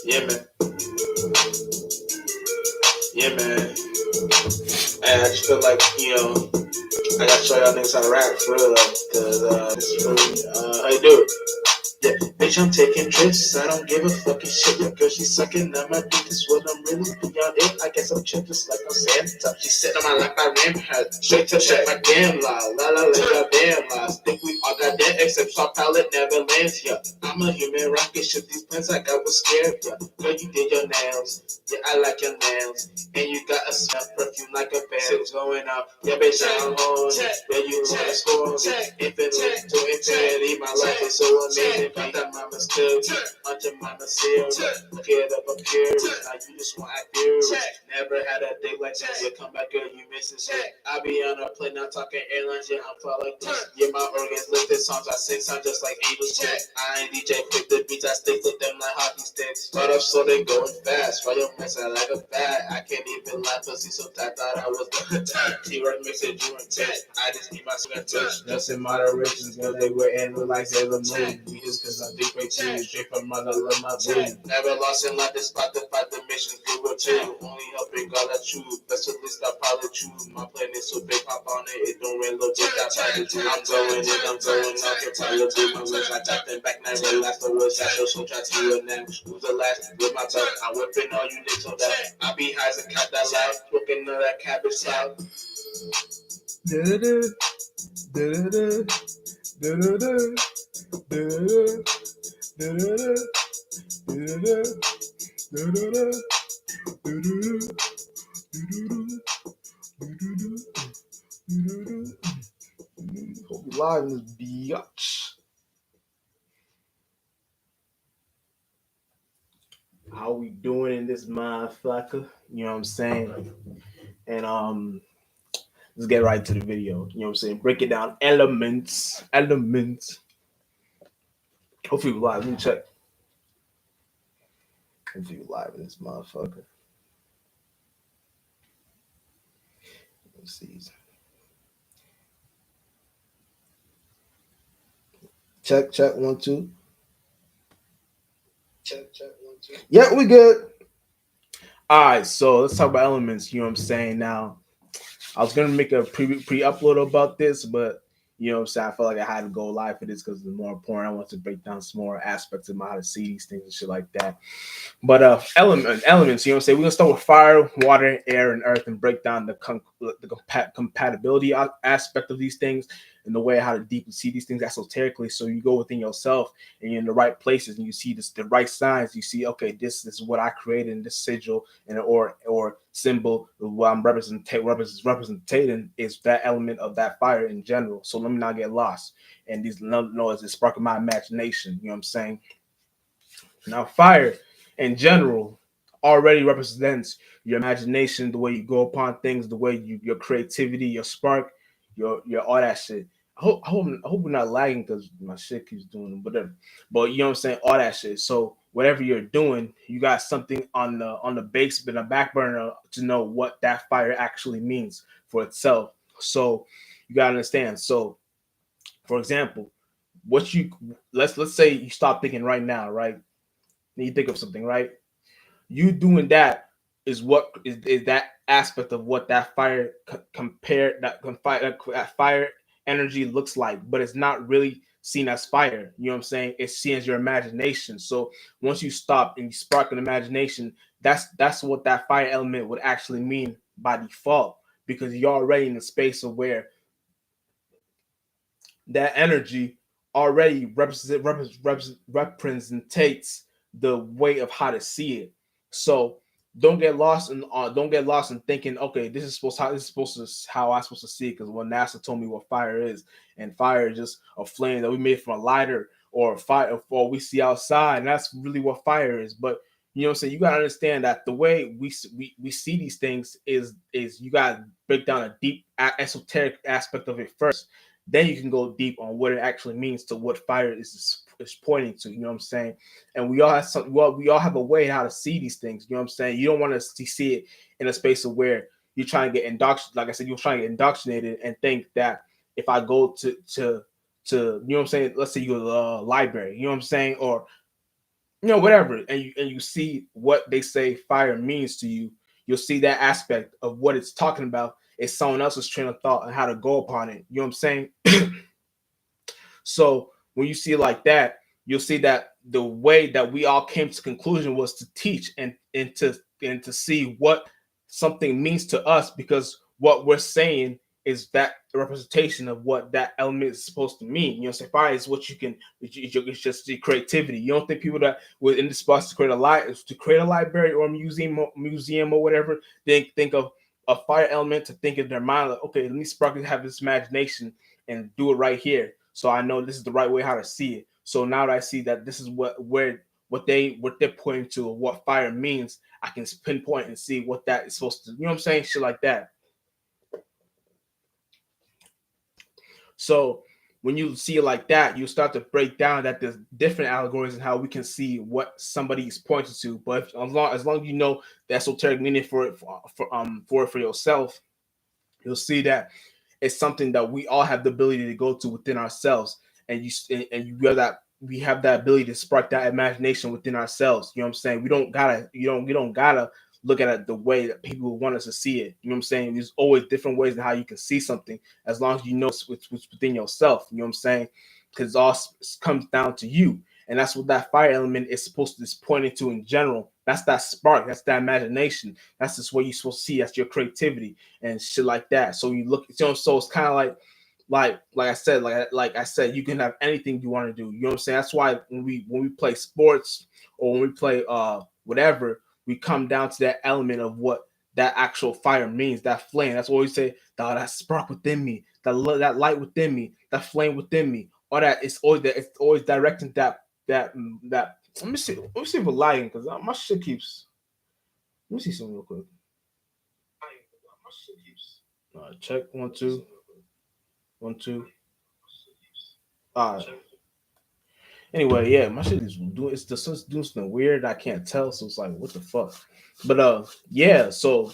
Yeah, man. Yeah, man. And I just feel like, I gotta show y'all niggas how to rap for real, like, cause this is really how you do it. Yeah, bitch, I'm taking trips. I don't give a fucking shit. Your girl, she's sucking on my dick. Is what I'm really beyond it. I guess I'm chill just like I'm saying. Top, she sitting on my lap. I ran her straight to shut my damn lie. La la, let your damn lies. Think we all got dead, except soft palate never lands. Yeah, I'm a human rocket. Shit, these plans like I was scared. Yeah, girl, you did your nails. Yeah, I like your nails. And you got a smell perfume like a bear. Shit's going out. Yeah, bitch, I'm on. Yeah, you want to score. Infinite to infinity. My life is so amazing. Got that mama still. Until mama still. Get up up here. Now you just want to act here. Never had a day like this. You come back, girl, you missing shit. I be on a plane, now talking airlines. Yeah, I'm fly like this. Yeah, my organs lifted songs. I sing songs just like angels. I ain't DJ, pick the beats. I stick with them like hockey sticks. Start up so they going fast. Why you messing like a fat? I can't even lie, pussy so tight. Thought I was gonna die. T-Rex makes it you and touch. I just need my skin touch. Just in moderation, girl, they were in like Sailor Moon. We just cause I think way too. Straight from mother, love my boo. Never lost in life despite the fact the missions good with you. Only helping God I choose. Best at least I probably choose. My plan is so big, pop on it. It don't rain, look like I I'm going in, I'm going out. Can't tell you do my legs. I got them back, never last. The words I show, so try to you and them. Who's the last? With my belt. I'm whipping all you niggas on that. I be high as a cat that loud. Looking at that cabbage cloud. Hope you live in this biatch. How we doing in this motherfucker? You know what I'm saying? And let's get right to the video. You know what I'm saying? Break it down. Elements. Hopefully we live. Let me check. Hopefully we live in this motherfucker. Let's see. Check 1 2. Check 1 2. Yeah, we good. All right, so let's talk about elements. You know what I'm saying? Now, I was gonna make a pre-upload about this, but you know what I'm saying, I felt like I had to go live for this because it's more important. I want to break down some more aspects of how to see these things and shit like that. But elements, you know what I'm saying? We're gonna start with fire, water, air, and earth, and break down the compatibility aspect of these things and the way how to deeply see these things esoterically. So you go within yourself and you're in the right places and you see the right signs. You see, okay, this is what I created in this sigil and or symbol. What I'm representing is that element of that fire in general. So let me not get lost. And these noise is sparking my imagination. You know what I'm saying? Now, fire in general already represents your imagination, the way you go upon things, the way your creativity, your spark, your all that shit. I hope we're not lagging because my shit keeps doing whatever. But you know what I'm saying, all that shit. So whatever you're doing, you got something on the base, but a back burner to know what that fire actually means for itself. So you gotta understand. So, for example, what you let's say you stop thinking right now, right? And you think of something, right? You doing that is what is that aspect of what that fire compare that fire energy looks like, but it's not really seen as fire. You know what I'm saying? It's seen as your imagination. So once you stop and you spark an imagination, that's what that fire element would actually mean by default, because you're already in the space of where that energy already represents the way of how to see it. So don't get lost in thinking, okay, this is supposed to how I'm supposed to see it, because when NASA told me what fire is, and fire is just a flame that we made from a lighter or a fire or we see outside, and that's really what fire is. But you know what I'm saying, you gotta understand that the way we see these things is you gotta break down a deep esoteric aspect of it first. Then you can go deep on what it actually means to what fire is pointing to. You know what I'm saying? And we all have we all have a way how to see these things. You know what I'm saying? You don't want to see it in a space of where you're trying to get indoctrinated. Like I said, you're trying to get indoctrinated and think that if I go to you know what I'm saying, let's say you go to the library, you know what I'm saying, or whatever, and you see what they say fire means to you, you'll see that aspect of what it's talking about is someone else's train of thought and how to go upon it. You know what I'm saying? So when you see it like that, you'll see that the way that we all came to conclusion was to teach and to see what something means to us, because what we're saying is that representation of what that element is supposed to mean. You know, say fire is what you can. It's just the creativity. You don't think people that were in the spots to create a library or a museum or whatever, they think of a fire element to think in their mind like, okay, let me spark have this imagination and do it right here. So I know this is the right way how to see it. So now that I see that this is what they're pointing to, what fire means, I can pinpoint and see what that is supposed to. You know what I'm saying? Shit like that. So when you see it like that, you start to break down that there's different allegories and how we can see what somebody is pointing to. But as long as you know the esoteric meaning for it for yourself, you'll see that it's something that we all have the ability to go to within ourselves, and we have that ability to spark that imagination within ourselves. You know what I'm saying? We don't gotta look at it the way that people want us to see it. You know what I'm saying? There's always different ways in how you can see something, as long as you know what's within yourself. You know what I'm saying? Because it all comes down to you, and that's what that fire element is supposed to is pointing to in general. That's that spark. That's that imagination. That's just what you're supposed to see. That's your creativity and shit like that. So you look, so it's kind of like I said, you can have anything you want to do. You know what I'm saying? That's why when we play sports or when we play whatever, we come down to that element of what that actual fire means, that flame. That's what we say, that spark within me, that light within me, that flame within me. All that it's always directing that. Let me see. Let me see if we're lying because my shit keeps. Let me see something real quick. Check 1 2 1 2. Anyway, yeah, my shit is doing. It's the sun's doing something weird. I can't tell, so it's like, what the fuck. But yeah. So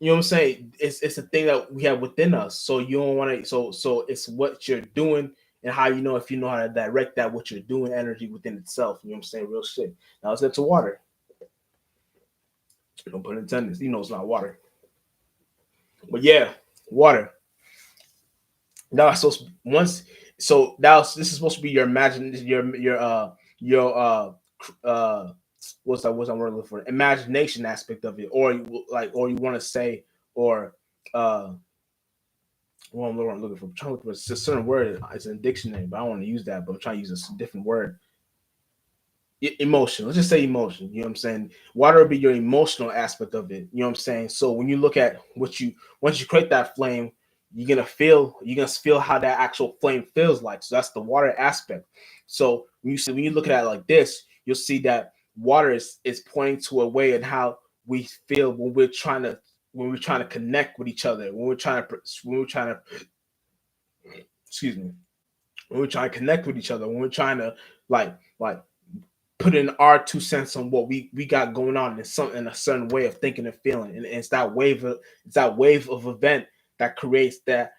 you know what I'm saying? It's a thing that we have within us. So you don't want to. So it's what you're doing and how you know if you know how to direct that what you're doing energy within itself. You know what I'm saying? Real shit. Now let's get to water. Don't put intended. You know it's not water. But yeah, water. Now so once so now this is supposed to be your imagine your what's that word I'm looking for, imagination aspect of it, or you want to say, or uh well, I'm looking for, I'm trying to look for a certain word. It's in a dictionary, but I don't want to use that. But I'm trying to use a different word. Emotion. Let's just say emotion. You know what I'm saying? Water will be your emotional aspect of it. You know what I'm saying? So when you look at what you once you create that flame, you're gonna feel how that actual flame feels like. So that's the water aspect. So when you look at it like this, you'll see that water is pointing to a way in how we feel when we're trying to connect with each other, when we're trying to excuse me, when we're trying to connect with each other, when we're trying to like put in our 2 cents on what we got going on in a certain way of thinking and feeling, and it's that wave of event that creates that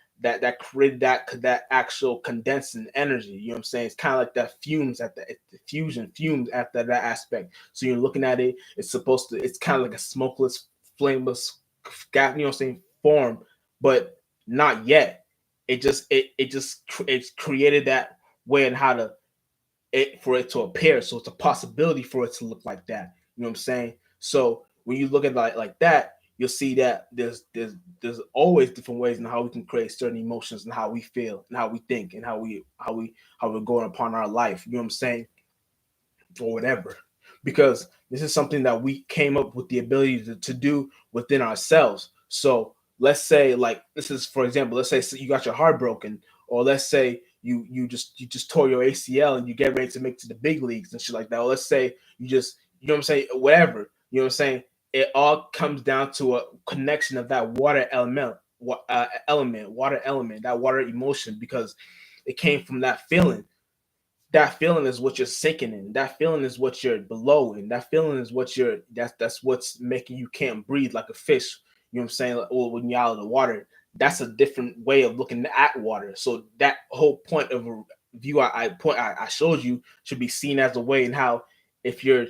created that actual condensing energy. You know what I'm saying? It's kind of like that fumes at the fusion fumes after that aspect. So you're looking at it. It's kind of like a smokeless, flameless, you know what I'm saying, form, but not yet. It's created that way and how to for it to appear. So it's a possibility for it to look like that. You know what I'm saying? So when you look at like that, you'll see that there's always different ways in how we can create certain emotions and how we feel and how we think and how we're going upon our life. You know what I'm saying? Or whatever. Because this is something that we came up with the ability to do within ourselves. So let's say, like, this is for example, let's say you got your heart broken, or let's say you just tore your ACL and you get ready to make to the big leagues and shit like that. Or let's say you know what I'm saying, whatever. You know what I'm saying? It all comes down to a connection of that water water element, that water emotion, because it came from that feeling. That feeling is what you're sinking in. That feeling is what you're below in. That feeling is that's what's making you can't breathe like a fish. You know what I'm saying? Like, or when you're out of the water, that's a different way of looking at water. So that whole point of view I showed you should be seen as a way and how if you're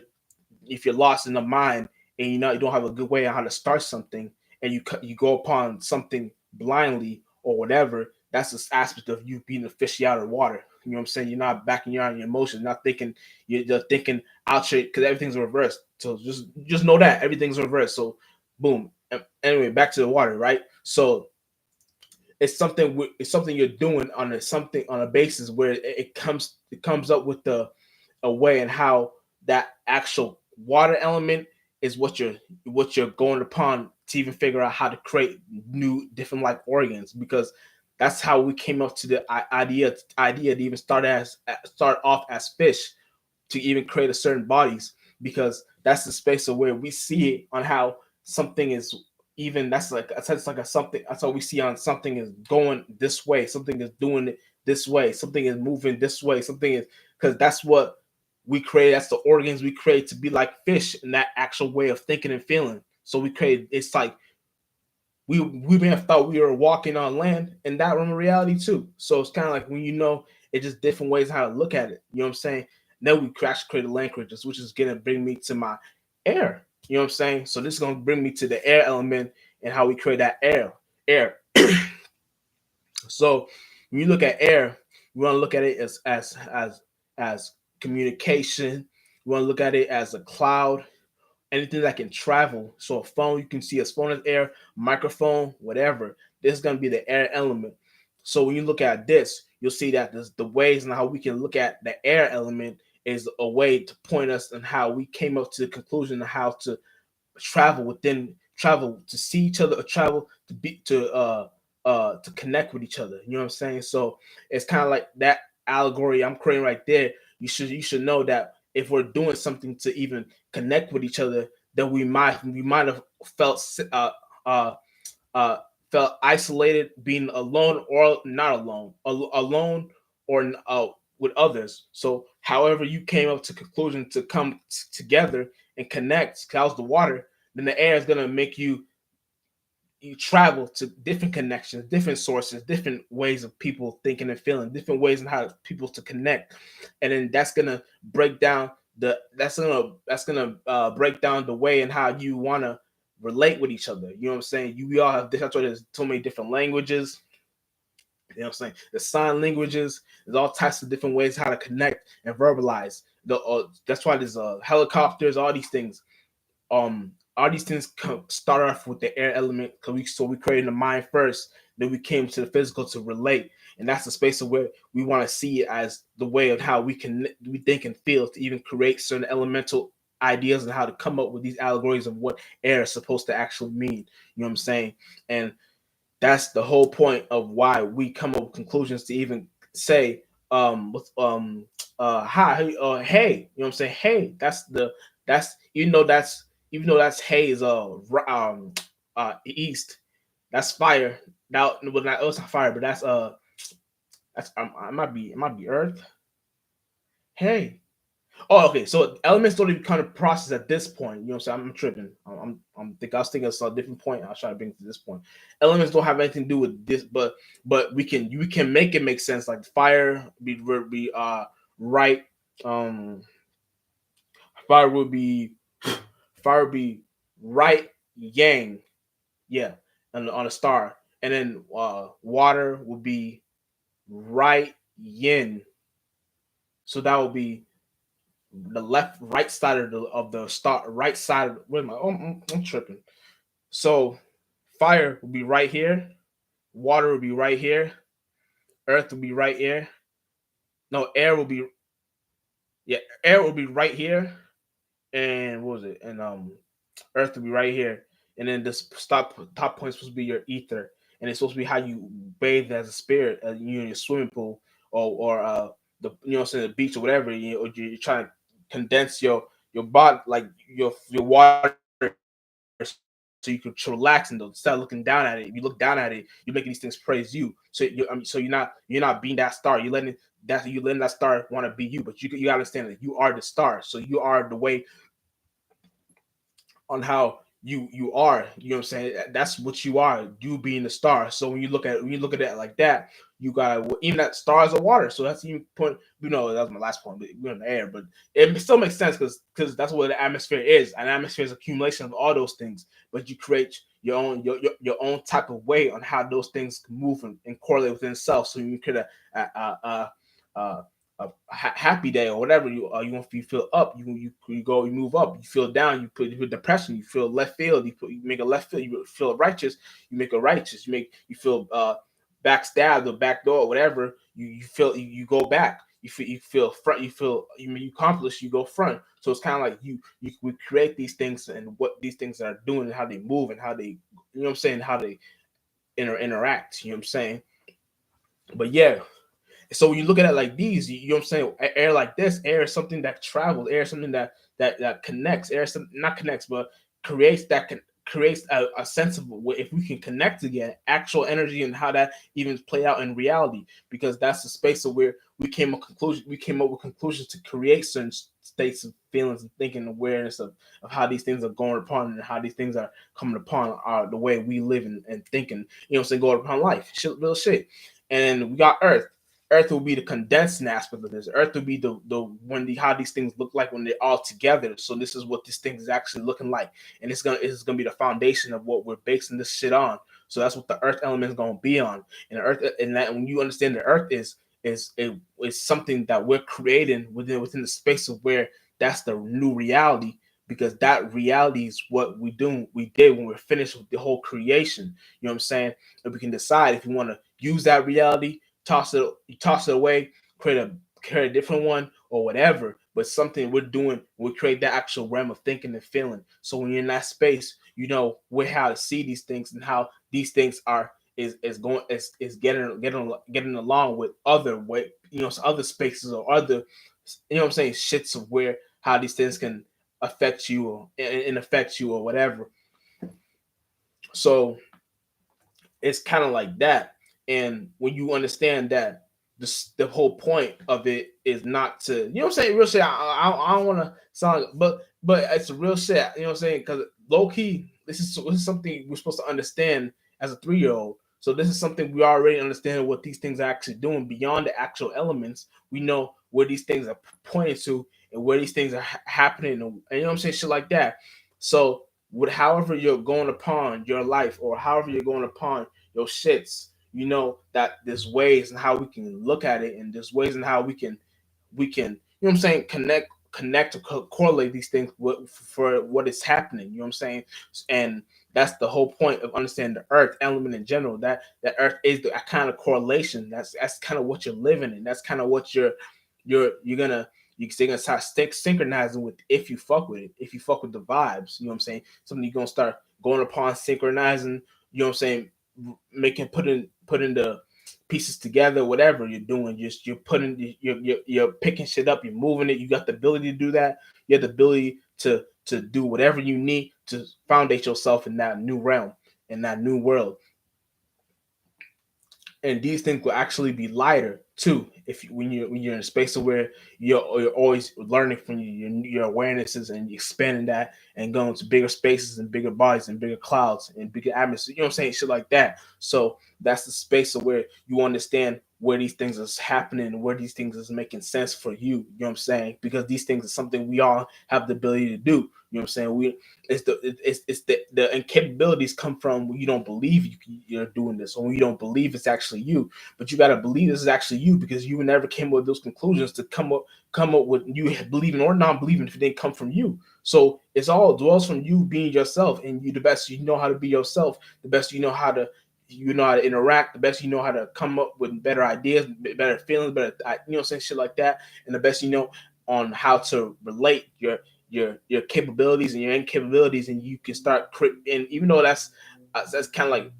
lost in the mind and you don't have a good way on how to start something, and you go upon something blindly or whatever, that's this aspect of you being a fish out of water. You know what I'm saying? You're not backing your emotions, not thinking. You're just thinking out straight because everything's reversed. So just know that everything's reversed. So boom. Anyway, back to the water, right? So it's something you're doing on a basis where it comes up with the a way and how that actual water element is what you're going upon to even figure out how to create new different like organs, because that's how we came up to the idea to even start off as fish, to even create a certain bodies, because that's the space of where we see it on how something is, even that's like a something, that's how we see on something is going this way, something is doing it this way, something is moving this way, something is, because that's what we create, that's the organs we create to be like fish in that actual way of thinking and feeling. So we create, it's like we may have thought we were walking on land, and that realm of reality too. So it's kind of like when it's just different ways how to look at it. You know what I'm saying? Then we crash created land creatures, which is gonna bring me to my air. You know what I'm saying? So this is gonna bring me to the air element and how we create that air. Air. So when you look at air, we want to look at it as communication. We want to look at it as a cloud, anything that can travel. So a phone, you can see a phone is air, microphone, whatever. This is going to be the air element. So when you look at this, you'll see that the ways and how we can look at the air element is a way to point us on how we came up to the conclusion of how to travel to see each other, or travel to connect with each other. You know what I'm saying? So it's kind of like that allegory I'm creating right there. You should know that if we're doing something to even connect with each other, then we might have felt uh uh felt isolated, being alone or not alone, alone or with others. So however you came up to conclusion to come together and connect, cause the water, then the air is gonna make you travel to different connections, different sources, different ways of people thinking and feeling, different ways and how people to connect, and then that's gonna break down the way and how you wanna relate with each other. You know what I'm saying? We all have different. That's why there's so many different languages. You know what I'm saying? The sign languages. There's all types of different ways how to connect and verbalize. That's why there's helicopters, all these things start off with the air element, because we created the mind first, then we came to the physical to relate, and that's the space of where we want to see it as the way of how we think and feel to even create certain elemental ideas and how to come up with these allegories of what air is supposed to actually mean. You know what I'm saying? And that's the whole point of why we come up with conclusions to even say hi, hey, you know what I'm saying? Hey, that's even though that's hey is east, that's fire. Now, well, not, it's not fire, but that's it might be earth. Hey. Oh, okay. So elements don't even kind of process at this point. You know what I'm saying? I'm tripping. I was thinking of a different point. I was trying to bring it to this point. Elements don't have anything to do with this, but we can make it make sense. Like fire be right. Um, fire would be fire would be right yang. Yeah, on a star, and then water would be right yin. So that would be the left right side of the star, right side of wait a minute, I'm tripping. So fire will be right here, water will be right here, earth will be right here. No, air will be, yeah, air will be right here, and what was it? And earth will be right here, and then this top point is supposed to be your ether, and it's supposed to be how you bathe as a spirit, you in your swimming pool, or the you know what I'm saying, the beach or whatever, or you're trying to condense your body, like your water, so you could relax and instead of looking down at it. If you look down at it, you're making these things praise you. So you're not being that star. You're letting that star want to be you, but you gotta understand that you are the star. So you are the way on how you are, you know what I'm saying, that's what you are, you being the star. So when you look at it like that, you got even that stars are water. So that's even point, that was my last point, but we're in the air, but it still makes sense because that's what the atmosphere is. An atmosphere is accumulation of all those things, but you create your own type of way on how those things move and correlate within itself. So you create a, happy day or whatever. You feel up, you move up. You feel down, you put depression. You feel left field, you make a left field. You feel righteous, you make a righteous. You feel backstabbed or backdoor or whatever. You feel you go back. You feel front. You accomplish. You go front. So it's kind of like we create these things and what these things are doing and how they move and how they, what I'm saying, how they interact. You know what I'm saying. But yeah, so when you look at it like these, you know what I'm saying, air like this, air is something that travels, air is something that connects, air is something, not connects, but creates creates a sense of if we can connect again, actual energy and how that even play out in reality, because that's the space of where we came up with conclusions to create certain states of feelings and thinking, awareness of how these things are going upon and how these things are coming upon the way we live and thinking, you know what I'm saying, going upon life, shit, real shit. And we got Earth. Earth will be the condensing aspect of this. Earth will be the how these things look like when they're all together. So this is what this thing is actually looking like, and it's gonna be the foundation of what we're basing this shit on. So that's what the Earth element is gonna be on. And the Earth, and that when you understand the Earth is something that we're creating within the space of where that's the new reality, because that reality is what we did when we're finished with the whole creation. You know what I'm saying? And we can decide if you want to use that reality, toss it away, create a different one or whatever. But something we're doing, we create that actual realm of thinking and feeling. So when you're in that space, you know where how to see these things and how these things are is going is getting along with other way, other spaces or other, what I'm saying, shits of where how these things can affect you and affect you or whatever. So it's kind of like that. And when you understand that the whole point of it is not to, you know what I'm saying, real shit. I don't want to sound, but it's a real shit. You know what I'm saying? Because low key, this is something we're supposed to understand as a 3-year old. So this is something we already understand what these things are actually doing beyond the actual elements. We know where these things are pointing to and where these things are happening, and you know what I'm saying, shit like that. So with however you're going upon your life or however you're going upon your shits, you know that there's ways and how we can look at it, and there's ways and how we can, you know what I'm saying, connect or correlate these things for what is happening. You know what I'm saying? And that's the whole point of understanding the earth element in general. That earth is the kind of correlation. That's kind of what you're living in. That's kind of what you're gonna you're gonna start synchronizing with if you fuck with it. If you fuck with the vibes, you know what I'm saying? Something you're gonna start going upon synchronizing. You know what I'm saying? Making putting the pieces together, whatever you're doing, just you're putting you're picking shit up, you're moving it. You got the ability to do that. You have the ability to do whatever you need to foundate yourself in that new realm, in that new world. And these things will actually be lighter too if when you're in a space where you're always learning from your awarenesses and expanding that and going to bigger spaces and bigger bodies and bigger clouds and bigger atmosphere, you know what I'm saying, shit like that. So that's the space of where you understand where these things is happening and where these things is making sense for you know what I'm saying, because these things are something we all have the ability to do. You know what I'm saying? The incapabilities come from when you don't believe you're doing this, or when you don't believe it's actually you. But you got to believe this is actually you, because you never came up with those conclusions to come up with you believing or not believing if it didn't come from you. So it's all dwells from you being yourself, and you the best you know how to be yourself, the best you know how to interact, the best you know how to come up with better ideas, better feelings, better, you know, saying shit like that, and the best you know on how to relate your capabilities and your incapabilities, and you can start and even though that's kind of like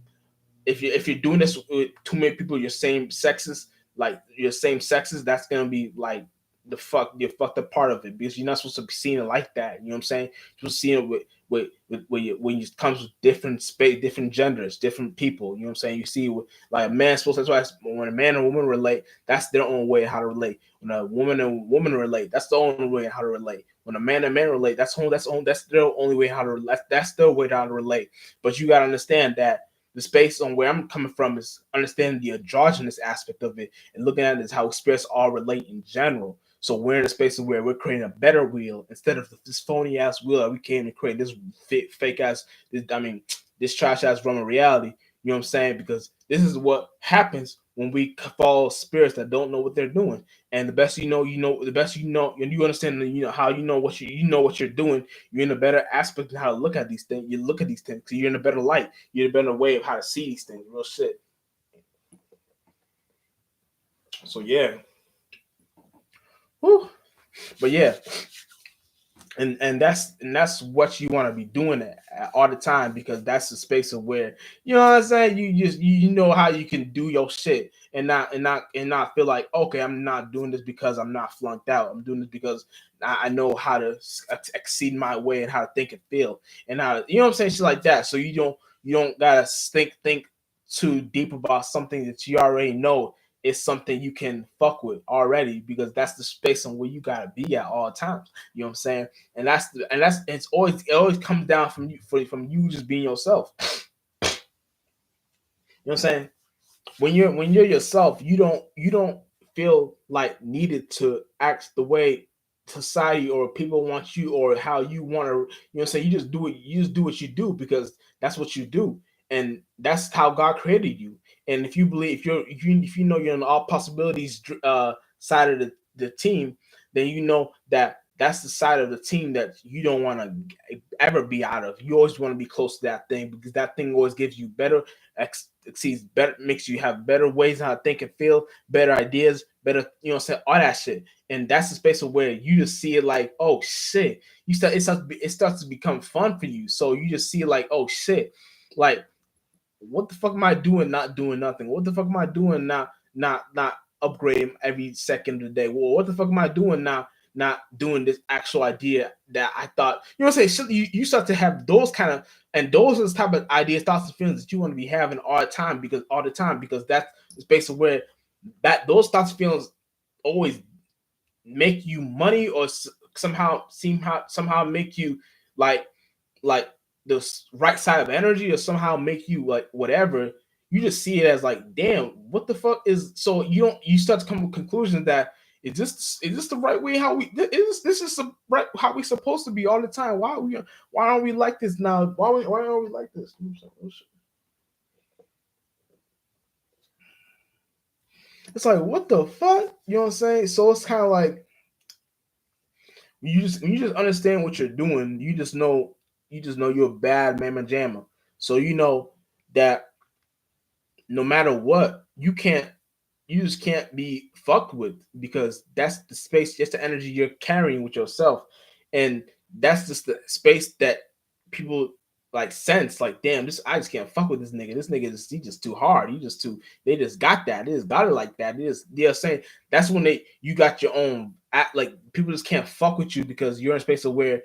if you're doing this with too many people your same sexes, that's gonna be like the fucked up part of it, because you're not supposed to be seeing it like that. You know what I'm saying? You're supposed to see it when it comes with different space, different genders, different people. You know what I'm saying? You see like a man supposed to, that's why when a man and a woman relate, that's their own way how to relate. When a woman and woman relate, that's the only way how to relate. When a man and man relate, that's their only way how to that's their way how to relate. But you gotta understand that the space on where I'm coming from is understanding the androgynous aspect of it and looking at it as how spirits all relate in general. So we're in a space where we're creating a better wheel instead of this phony ass wheel that we came to create this fake ass. This trash ass Roman reality. You know what I'm saying? Because this is what happens when we follow spirits that don't know what they're doing. And the best you know, the best you know, and you understand, how you know what you're doing. You're in a better aspect of how to look at these things. You look at these things because you're in a better light. You're in a better way of how to see these things. Real shit. So yeah. Whew. But yeah, and that's what you want to be doing all the time, because that's the space of where, you know what I'm saying, you know how you can do your shit and not feel like, okay, I'm not doing this because I'm not flunked out. I'm doing this because I know how to exceed my way and how to think and feel and how to, you know what I'm saying, shit like that. So you don't gotta think too deep about something that you already know is something you can fuck with already, because that's the space on where you gotta be at all times. You know what I'm saying? And that's it always comes down from from you just being yourself. You know what I'm saying? When you're yourself, you don't feel like needed to act the way society or people want you, or how you want to, you know what I'm saying, you just do what you do because that's what you do, and that's how God created you. And if you believe, if you know you're on all possibilities side of the team, then you know that that's the side of the team that you don't want to ever be out of. You always want to be close to that thing, because that thing always gives you better exceeds better, makes you have better ways how to think and feel, better ideas, better, you know what I'm saying, all that shit. And that's the space of where you just see it like, oh shit. It starts to become fun for you. So you just see it like, oh shit. Like, what the fuck am I doing not doing nothing? What the fuck am I doing not upgrading every second of the day? Well, what the fuck am I doing now not doing this actual idea that I thought, you know what I'm saying? You start to have those kind of, and those are the type of ideas, thoughts, and feelings that you want to be having all the time, because that's the space of where that those thoughts and feelings always make you money, or somehow make you like like the right side of energy, or somehow make you like whatever. You just see it as like, damn, what the fuck is, so you start to come to conclusions that, is this the right way, how we is this the right how we supposed to be all the time? Why aren't we like this now? Why aren't we like this? It's like, what the fuck? You know what I'm saying? So it's kind of like, when you just understand what you're doing, you just know you're a bad mamma jamma. So you know that no matter what, you just can't be fucked with, because that's the space, just the energy you're carrying with yourself. And that's just the space that people like sense, like, damn, this I just can't fuck with this nigga. This nigga is, he just too hard. He just too, they just got that. They just got it like that. It is, they're saying that's when you got your own act, like people just can't fuck with you because you're in a space of where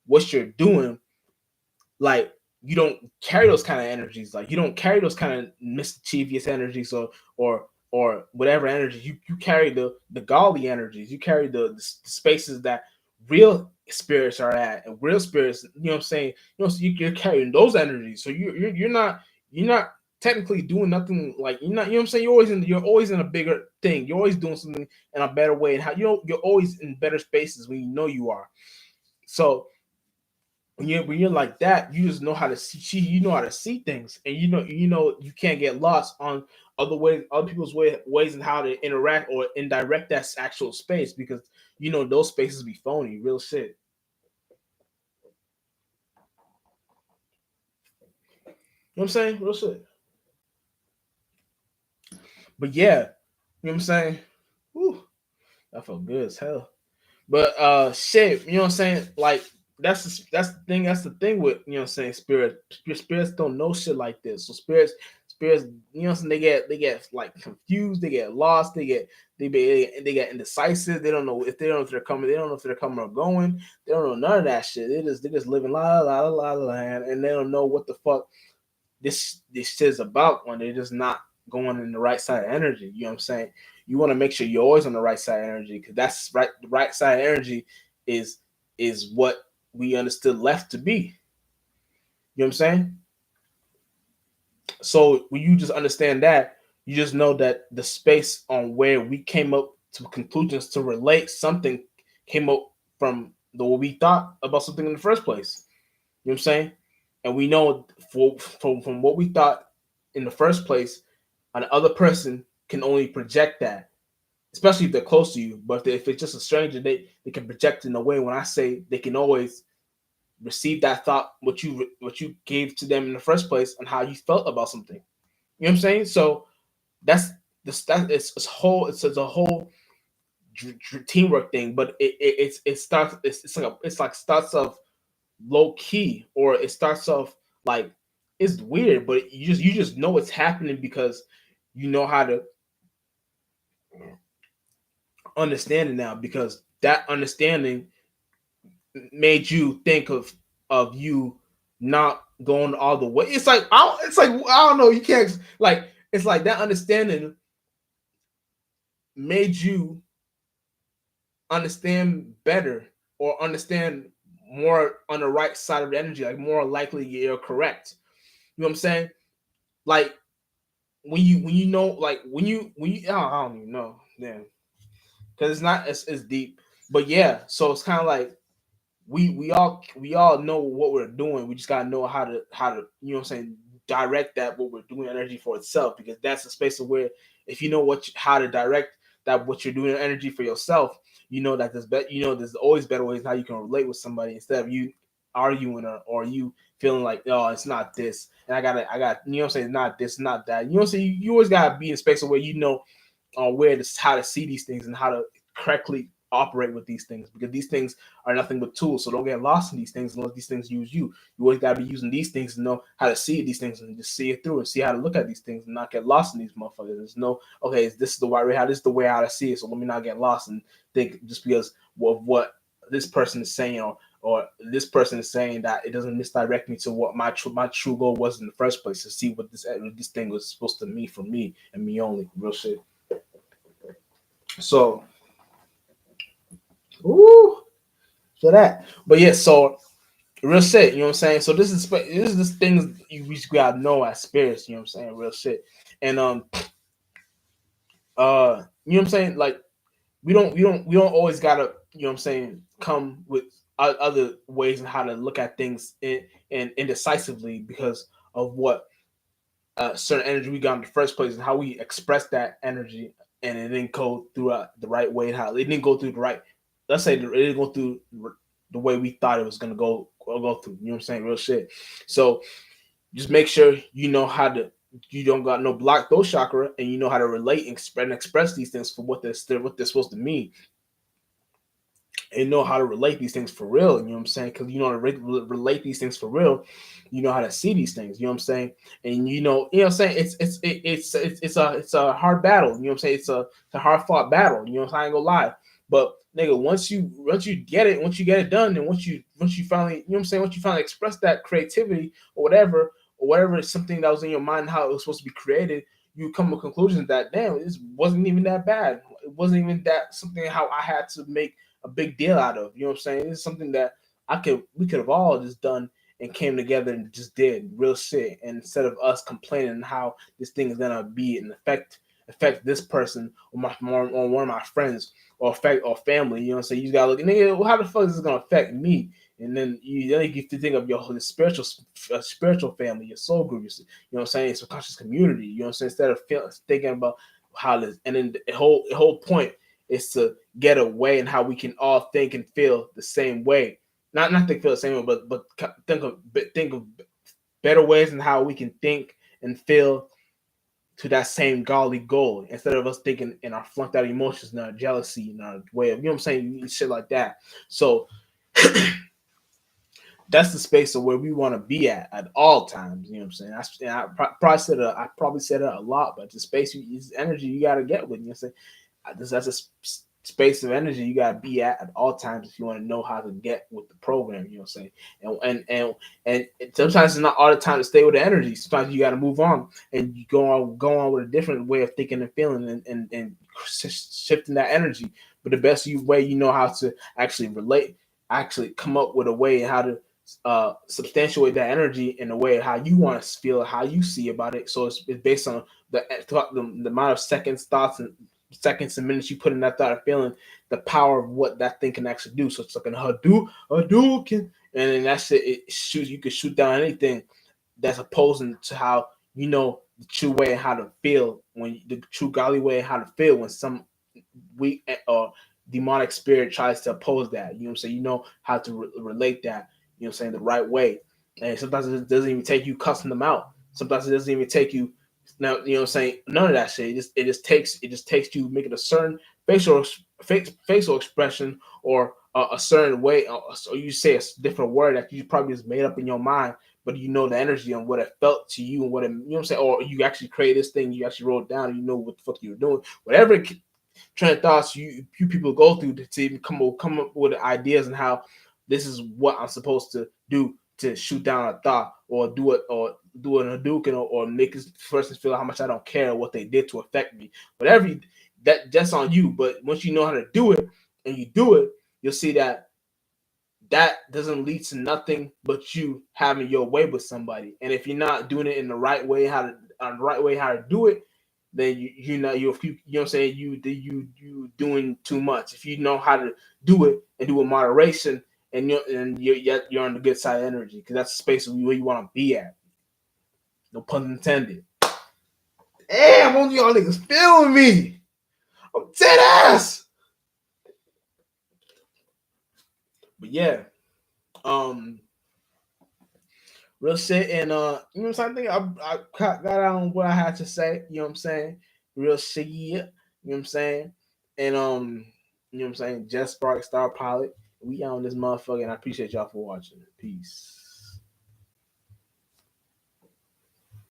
what you're doing, like, you don't carry those kind of energies, like you don't carry those kind of mischievous energies, or whatever energies. You carry the godly energies. You carry the spaces that real spirits are at, and real spirits, you know what I'm saying, so you're carrying those energies. So you're not technically doing nothing, like you're not, you know what I'm saying, you're always in a bigger thing. You're always doing something in a better way, and how you're always in better spaces when you know you are. So when you're like that, you just know how to see. You know how to see things, and you know you can't get lost on other people's ways and how to interact or indirect that actual space, because those spaces be phony, real shit. You know what I'm saying? Real shit. But yeah, you know what I'm saying? Whew, that felt good as hell. But shit, you know what I'm saying? Like, that's the thing with, you know what I'm saying, spirits don't know shit like this. So spirits, you know what I'm saying, they get like confused, they get lost, they get indecisive. They don't know if they're coming, they don't know if they're coming or going. They don't know none of that shit. They just living la la la la la, and they don't know what the fuck this shit is about when they're just not going in the right side of energy. You know what I'm saying? You want to make sure you're always on the right side of energy, because that's right. The right side of energy is is what we understood left to be. You know what I'm saying? So when you just understand that, you just know that the space on where we came up to conclusions to relate something came up from the way we thought about something in the first place. You know what I'm saying? And we know from what we thought in the first place, an other person can only project that, especially if they're close to you. But if it's just a stranger, they can project in a way. When I say they can always receive that thought, what you gave to them in the first place, and how you felt about something. You know what I'm saying? So that's it's a whole teamwork thing, but it starts it's like starts off low key, or it starts off like it's weird, but you just know it's happening because you know how to understand it now, because that understanding made you think of you not going all the way. It's like I don't know. You can't like it's like that understanding made you understand better, or understand more on the right side of the energy, like more likely you're correct. You know what I'm saying? Like when you know, like when you I don't even know, damn, because it's not it's deep, but yeah. So it's kind of like we all know what we're doing. We just gotta know how to you know what I'm saying, direct that what we're doing energy for itself, because that's a space of where if you know how to direct that what you're doing energy for yourself, you know that there's always better ways how you can relate with somebody, instead of you arguing, or you feeling like, oh, it's not this, and I got you know what I'm saying, it's not this, not that. You know what I'm saying? You always gotta be in a space of where you know where to how to see these things and how to correctly operate with these things, because these things are nothing but tools. So don't get lost in these things and let these things use you. You always gotta be using these things to know how to see these things and just see it through and see how to look at these things and not get lost in these motherfuckers. There's no, okay, this is the right way, how this is the way how to see it. So let me not get lost and think just because of what this person is saying, or this person is saying, that it doesn't misdirect me to what my true goal was in the first place, to see what this thing was supposed to mean for me and me only. Real shit. So, ooh, so that. But yeah, so real shit. You know what I'm saying? So this is things we just gotta know as spirits. You know what I'm saying? Real shit. And you know what I'm saying? Like we don't always gotta, you know what I'm saying, come with other ways and how to look at things in indecisively, because of what certain energy we got in the first place and how we express that energy, and it didn't go through the right way, and how it didn't go through the right. Let's say it didn't go through the way we thought it was gonna go through. You know what I'm saying? Real shit. So just make sure you know how to. You don't got no block those chakra, and you know how to relate and express these things for what they're supposed to mean, and know how to relate these things for real. You know what I'm saying? Because you know how to relate these things for real. You know how to see these things. You know what I'm saying? And you know what I'm saying. It's a hard battle. You know what I'm saying? It's a hard fought battle. You know what I'm saying? I ain't gonna lie. But nigga, once you get it, once you get it done, and once you finally, you know what I'm saying, once you finally express that creativity or whatever is something that was in your mind, how it was supposed to be created, you come to a conclusion that, damn, this wasn't even that bad. It wasn't even that something how I had to make a big deal out of. You know what I'm saying? It's something that we could have all just done and came together and just did real shit. And instead of us complaining how this thing is gonna be and affect this person, or one of my friends, or affect or family, you know what I'm saying? You gotta look, nigga, well, how the fuck is this gonna affect me? And then you get to think of the spiritual family, your soul group, you know what I'm saying, subconscious community. You know what I'm saying? Instead of thinking about how this, and then the whole point is to get away and how we can all think and feel the same way. Not think feel the same way, but think of better ways and how we can think and feel to that same godly goal, instead of us thinking in our flunked out emotions and our jealousy and our way of, you know what I'm saying, shit like that. So that's the space of where we want to be at all times. You know what I'm saying? I probably said it a lot, but the space is energy you got to get with. You know what I'm saying? That's a space of energy you gotta be at all times if you want to know how to get with the program. You know what I'm saying? And sometimes it's not all the time to stay with the energy. Sometimes you got to move on and you go on with a different way of thinking and feeling, and shifting that energy. But the best way you know how to actually relate actually come up with a way how to substantiate that energy in a way how you want to feel, how you see about it. So it's based on the amount of seconds, thoughts, and seconds and minutes you put in that thought and feeling, the power of what that thing can actually do. So it's like a Hadouken, and then that's it. It shoots. You can shoot down anything that's opposing to how you know the true way and how to feel when the true godly way and how to feel when some weak or demonic spirit tries to oppose that. You know what I'm saying? You know how to relate that. You know what I'm saying, the right way. And sometimes it doesn't even take you cussing them out. Sometimes it doesn't even take you now. You know what I'm saying? None of that shit. It just takes you making a certain facial facial expression or a certain way, or you say a different word that you probably just made up in your mind, but you know the energy and what it felt to you and what it, you know what I'm saying, or you actually create this thing, you actually wrote it down, and you know what the fuck you were doing, whatever train of thoughts you people go through to even come up with ideas and how this is what I'm supposed to do to shoot down a thought or do an Hadouken or make this person feel how much I don't care what they did to affect me. Whatever that's on you. But once you know how to do it and you do it, you'll see that that doesn't lead to nothing but you having your way with somebody. And if you're not doing it in the right way, how to do it, then you know what I'm saying, you doing too much. If you know how to do it and do it with moderation, you're on the good side of energy, because that's the space where you want to be at. No pun intended. Damn, one of y'all niggas feeling me. I'm dead ass. But yeah, um, real shit, and you know what I'm saying. I got on what I had to say. You know what I'm saying. Real shit, yeah. You know what I'm saying. And you know what I'm saying. Just Spark Star Pilot. We on this motherfucker, and I appreciate y'all for watching. Peace.